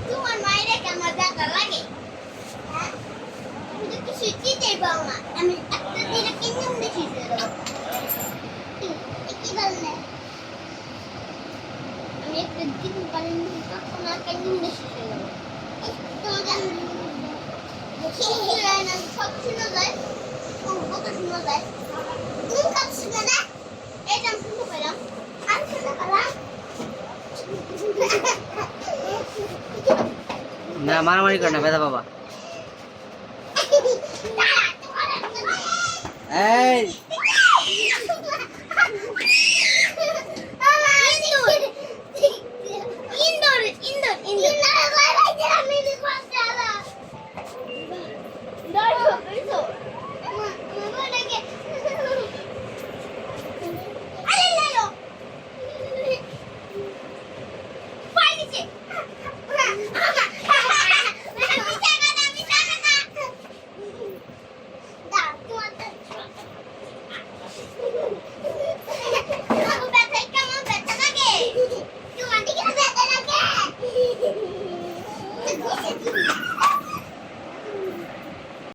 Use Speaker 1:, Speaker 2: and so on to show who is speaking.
Speaker 1: তোমার মায়ের কেমন দেখা লাগে? আমি তো কিছু চিনতেই পারো না। আমি একটা দিনে কিনলাম দেখি কি বললে? আমি একটা দিন পারিনি তখন আর কিনলাম দেখি তোমাকে সব শুনে যায়, কত শুনে যায়। তুমি কত শুনে যায়? এটা আমি শুনতে পেলাম। আমি শুনতে পেলাম
Speaker 2: না, মারামারি কর না, বেদা বাবা। এই